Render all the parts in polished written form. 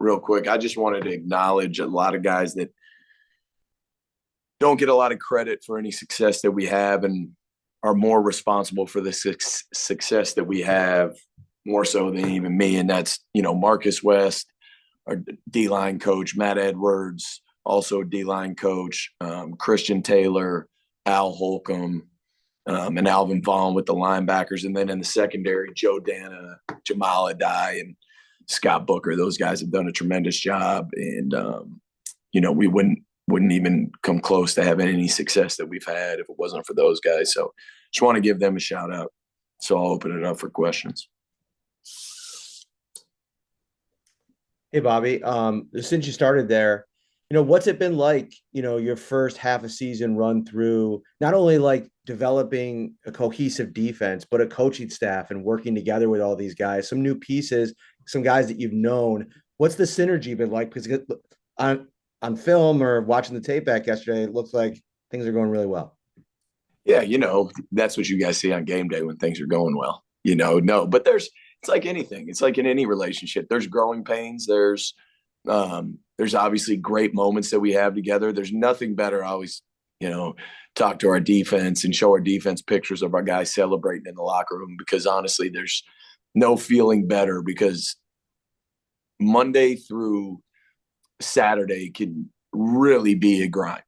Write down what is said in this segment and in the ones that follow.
real quick. I just wanted to acknowledge a lot of guys that don't get a lot of credit for any success that we have and are more responsible for the success that we have more so than even me. And that's, Marcus West, our D-line coach, Matt Edwards, also D-line coach, Christian Taylor, Al Holcomb, and Alvin Vaughn with the linebackers. And then in the secondary, Joe Dana, Jamal Adai, and Scott Booker. Those guys have done a tremendous job. And, we wouldn't even come close to having any success that we've had if it wasn't for those guys. So just want to give them a shout out. So I'll open it up for questions. Hey, Bobby, since you started there, what's it been like, your first half a season run through, not only like developing a cohesive defense, but a coaching staff and working together with all these guys, some new pieces, some guys that you've known. What's the synergy been like? Because on film or watching the tape back yesterday, it looks like things are going really well. Yeah, that's what you guys see on game day when things are going well. No, but it's like anything. It's like in any relationship. There's growing pains. There's obviously great moments that we have together. There's nothing better. I always, talk to our defense and show our defense pictures of our guys celebrating in the locker room, because honestly, there's no feeling better, because Monday through Saturday can really be a grind,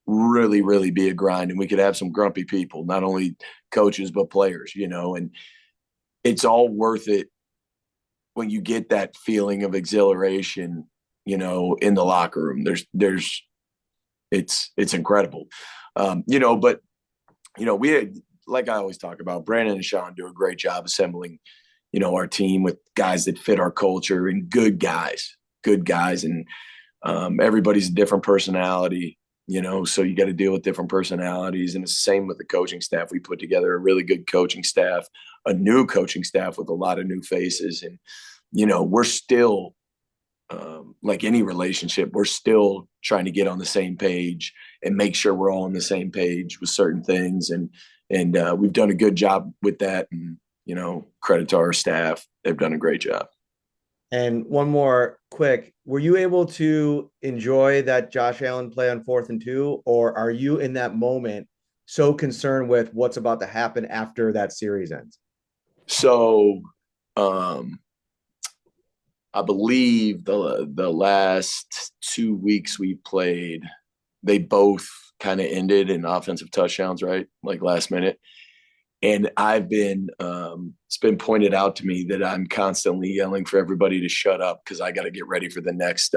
really, really be a grind. And we could have some grumpy people, not only coaches, but players, and it's all worth it when you get that feeling of exhilaration, in the locker room. It's incredible. But we had, like I always talk about, Brandon and Sean do a great job assembling, our team with guys that fit our culture and good guys. And everybody's a different personality, so you got to deal with different personalities. And it's the same with the coaching staff. We put together a really good coaching staff, a new coaching staff with a lot of new faces. And, we're still, like any relationship, we're still trying to get on the same page and make sure we're all on the same page with certain things. And we've done a good job with that. And, credit to our staff. They've done a great job. And one more quick, were you able to enjoy that Josh Allen play on 4th and 2, or are you in that moment so concerned with what's about to happen after that series ends? So, I believe the last 2 weeks we played, they both kind of ended in offensive touchdowns, right? Like last minute. And I've been, it's been pointed out to me that I'm constantly yelling for everybody to shut up because I got to get ready for the next,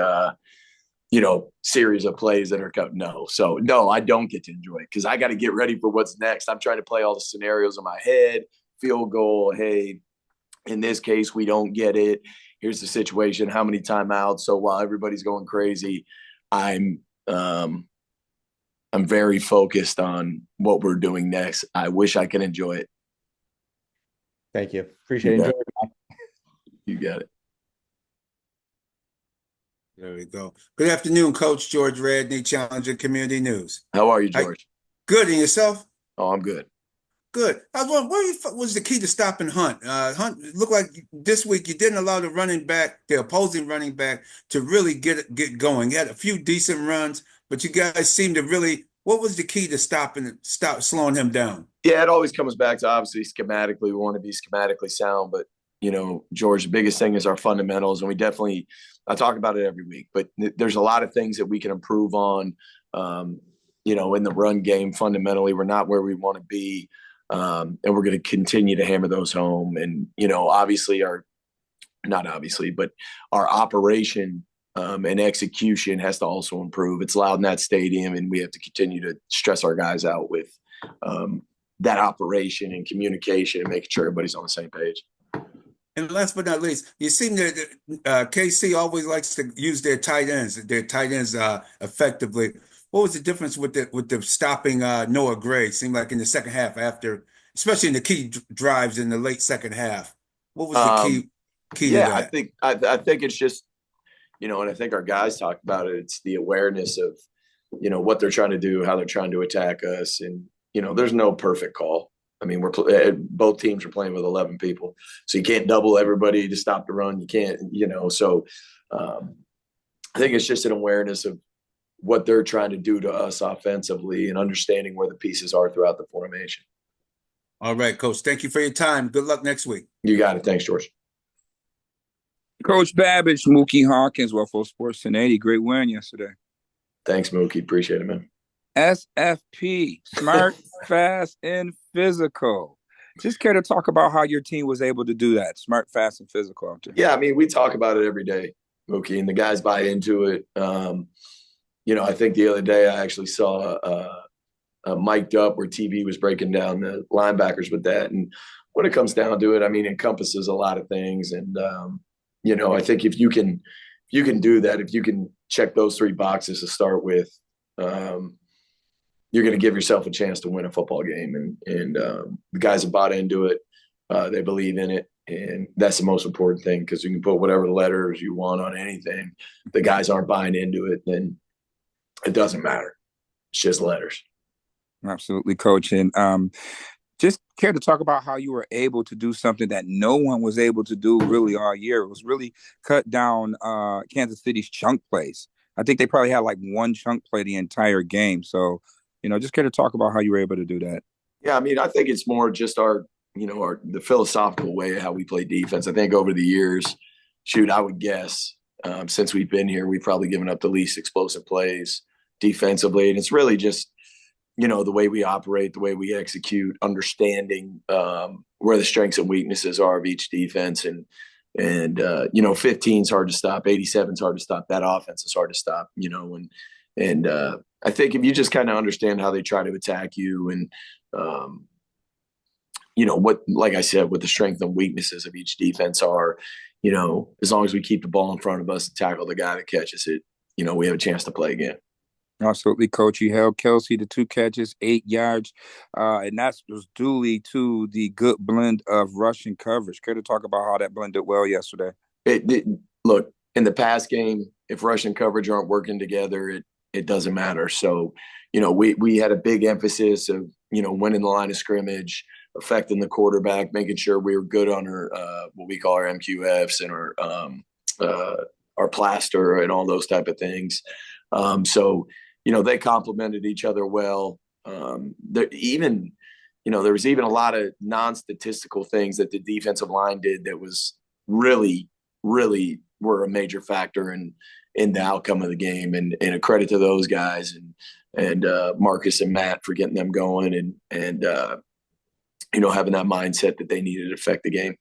series of plays that are coming. No, I don't get to enjoy it because I got to get ready for what's next. I'm trying to play all the scenarios in my head, field goal. Hey, in this case, we don't get it. Here's the situation. How many timeouts? So while everybody's going crazy, I'm very focused on what we're doing next. I wish I could enjoy it. Thank you. Appreciate it. You got it. There we go. Good afternoon, Coach George Radney, Challenger Community News. How are you, George? Good. And yourself? Oh, I'm good. Good. I was wondering, what was the key to stopping Hunt? Hunt looked like this week you didn't allow the opposing running back, to really get going. You had a few decent runs, but you guys seemed to really. What was the key to stop slowing him down? Yeah, it always comes back to obviously schematically. We want to be schematically sound, but George, the biggest thing is our fundamentals, and I talk about it every week. But there's a lot of things that we can improve on. In the run game, fundamentally, we're not where we want to be. And we're going to continue to hammer those home. And, obviously our operation and execution has to also improve. It's loud in that stadium, and we have to continue to stress our guys out with that operation and communication and making sure everybody's on the same page. And last but not least, you seem that KC always likes to use their tight ends effectively. What was the difference with the stopping Noah Gray? Seemed like in the second half, especially in the key drives in the late second half. What was the key to that? I think it's just, and I think our guys talked about it. It's the awareness of, what they're trying to do, how they're trying to attack us, and there's no perfect call. I mean, both teams are playing with 11 people, so you can't double everybody to stop the run. You can't, So I think it's just an awareness of what they're trying to do to us offensively and understanding where the pieces are throughout the formation. All right, Coach. Thank you for your time. Good luck next week. You got it. Thanks, George. Coach Babich, Mookie Hawkins, Waffle Sports 1080. Great win yesterday. Thanks, Mookie. Appreciate it, man. SFP, smart, fast, and physical. Just care to talk about how your team was able to do that, smart, fast, and physical out there. Yeah, I mean, we talk about it every day, Mookie, and the guys buy into it. I think the other day I actually saw mic'd up where TV was breaking down the linebackers with that. And when it comes down to it, I mean, it encompasses a lot of things. And, I think if you can do that, if you can check those 3 boxes to start with, you're going to give yourself a chance to win a football game. And the guys have bought into it. They believe in it. And that's the most important thing, because you can put whatever letters you want on anything. If the guys aren't buying into it, then it doesn't matter. It's just letters. Absolutely, Coach. And just care to talk about how you were able to do something that no one was able to do really all year. It was really cut down Kansas City's chunk plays. I think they probably had like 1 chunk play the entire game. So, just care to talk about how you were able to do that. Yeah, I mean, I think it's more just the philosophical way of how we play defense. I think over the years, I would guess since we've been here, we've probably given up the least explosive plays defensively. And it's really just, the way we operate, the way we execute, understanding where the strengths and weaknesses are of each defense. And 15 is hard to stop. 87 is hard to stop. That offense is hard to stop, and I think if you just kind of understand how they try to attack you and, like I said, what the strengths and weaknesses of each defense are, as long as we keep the ball in front of us and tackle the guy that catches it, we have a chance to play again. Absolutely, Coach. You held Kelsey to 2 catches, 8 yards, and that was duly to the good blend of rushing coverage. Care to talk about how that blended well yesterday? Look, in the pass game, if rushing coverage aren't working together, it doesn't matter. So, we had a big emphasis of, winning the line of scrimmage, affecting the quarterback, making sure we were good on our what we call our MQFs and our plaster and all those type of things. So, they complemented each other well. There was even a lot of non-statistical things that the defensive line did that was really, really were a major factor in the outcome of the game. And a credit to those guys and Marcus and Matt for getting them going and having that mindset that they needed to affect the game.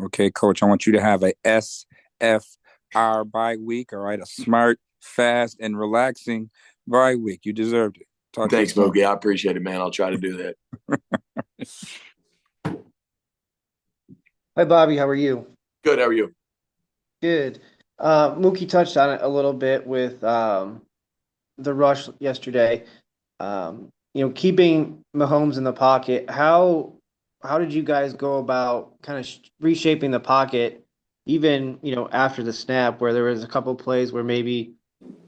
Okay, Coach, I want you to have a SFR bye week. All right, a smart, fast, and relaxing bye week. You deserved it. Thanks, Mookie. I appreciate it, man. I'll try to do that. Hi, Bobby. How are you? Good. How are you? Good. Mookie touched on it a little bit with the rush yesterday. Keeping Mahomes in the pocket. How did you guys go about kind of reshaping the pocket, even after the snap, where there was a couple plays where maybe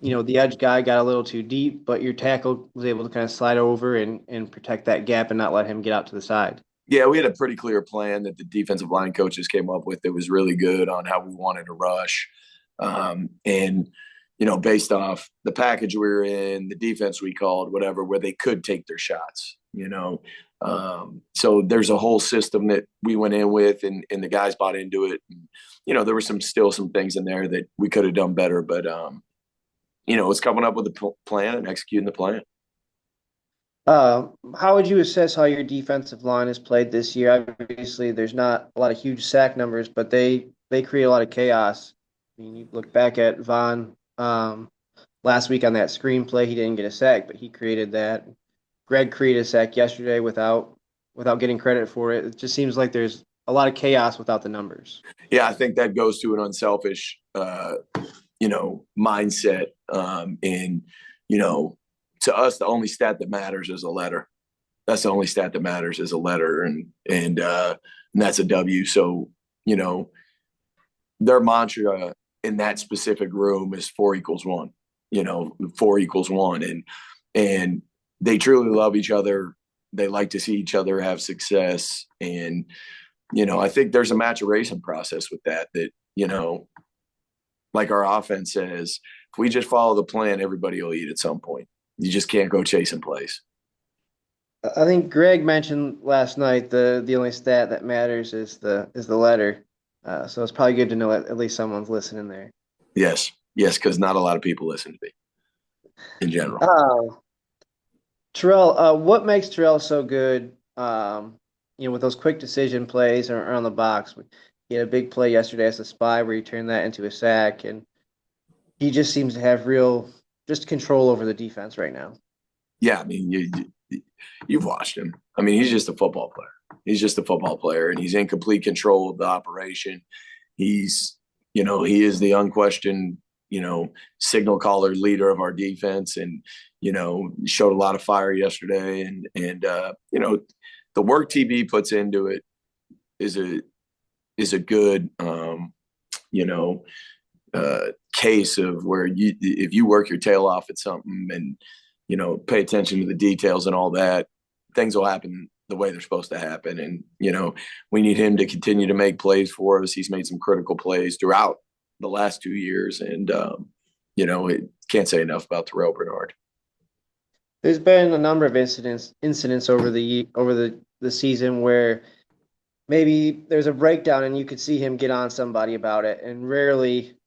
the edge guy got a little too deep, but your tackle was able to kind of slide over and protect that gap and not let him get out to the side? Yeah, we had a pretty clear plan that the defensive line coaches came up with that was really good on how we wanted to rush. Based off the package we were in, the defense we called, whatever, where they could take their shots, So there's a whole system that we went in with and the guys bought into it. And, there were still some things in there that we could have done better, but it's coming up with a plan and executing the plan. How would you assess how your defensive line has played this year? Obviously, there's not a lot of huge sack numbers, but they create a lot of chaos. I mean, you look back at Von last week on that screenplay, he didn't get a sack, but he created that. Greg created a sack yesterday without getting credit for it. It just seems like there's a lot of chaos without the numbers. Yeah, I think that goes to an unselfish mindset. To us, the only stat that matters is a letter. That's the only stat that matters is a letter, and that's a W. So, their mantra in that specific room is 4 = 1. 4 = 1, and they truly love each other. They like to see each other have success, and I think there's a maturation process with that. like our offense says, if we just follow the plan, everybody will eat at some point. You just can't go chasing plays. I think Greg mentioned last night the only stat that matters is the letter. So it's probably good to know at least someone's listening there. Yes, because not a lot of people listen to me in general. Terrell, what makes Terrell so good? With those quick decision plays or on the box. He had a big play yesterday as a spy where he turned that into a sack, and he just seems to have real just control over the defense right now. Yeah, I mean, you've watched him. I mean, he's just a football player. He's just a football player, and he's in complete control of the operation. He's, he is the unquestioned, signal caller leader of our defense, and showed a lot of fire yesterday. And the work TB puts into it is a good, case of where if you work your tail off at something and pay attention to the details and all that, things will happen the way they're supposed to happen. And we need him to continue to make plays for us. He's made some critical plays throughout the last 2 years, and can't say enough about Terrell Bernard. There's been a number of incidents over the season where maybe there's a breakdown and you could see him get on somebody about it, and rarely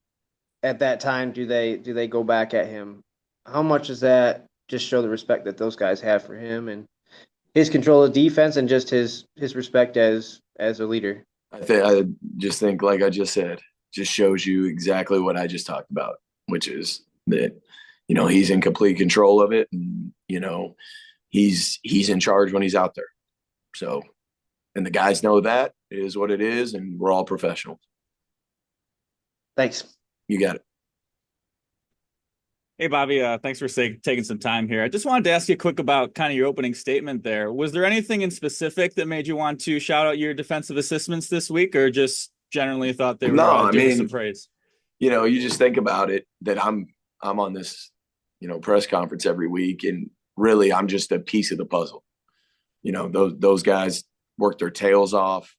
at that time do they go back at him. How much does that just show the respect that those guys have for him and his control of defense and just his respect as a leader? I just think, like I just said, just shows you exactly what I just talked about, which is that he's in complete control of it, and he's in charge when he's out there. So, and the guys know that it is what it is, and we're all professionals. Thanks. You got it. Hey, Bobby, thanks for taking some time here. I just wanted to ask you quick about kind of your opening statement there. Was there anything in specific that made you want to shout out your defensive assistants this week, or just generally thought they were some praise? You just think about it, that I'm on this, press conference every week, and really I'm just a piece of the puzzle. Those guys work their tails off.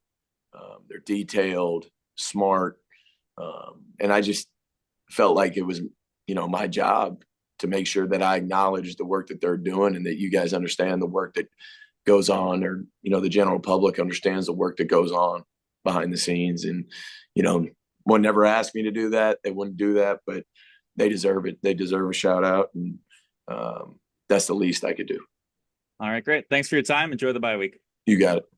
They're detailed, smart. And I just felt like it was, my job to make sure that I acknowledge the work that they're doing, and that you guys understand the work that goes on, or, the general public understands the work that goes on behind the scenes. And, one never asked me to do that. They wouldn't do that, but they deserve it. They deserve a shout out. And that's the least I could do. All right, great. Thanks for your time. Enjoy the bye week. You got it.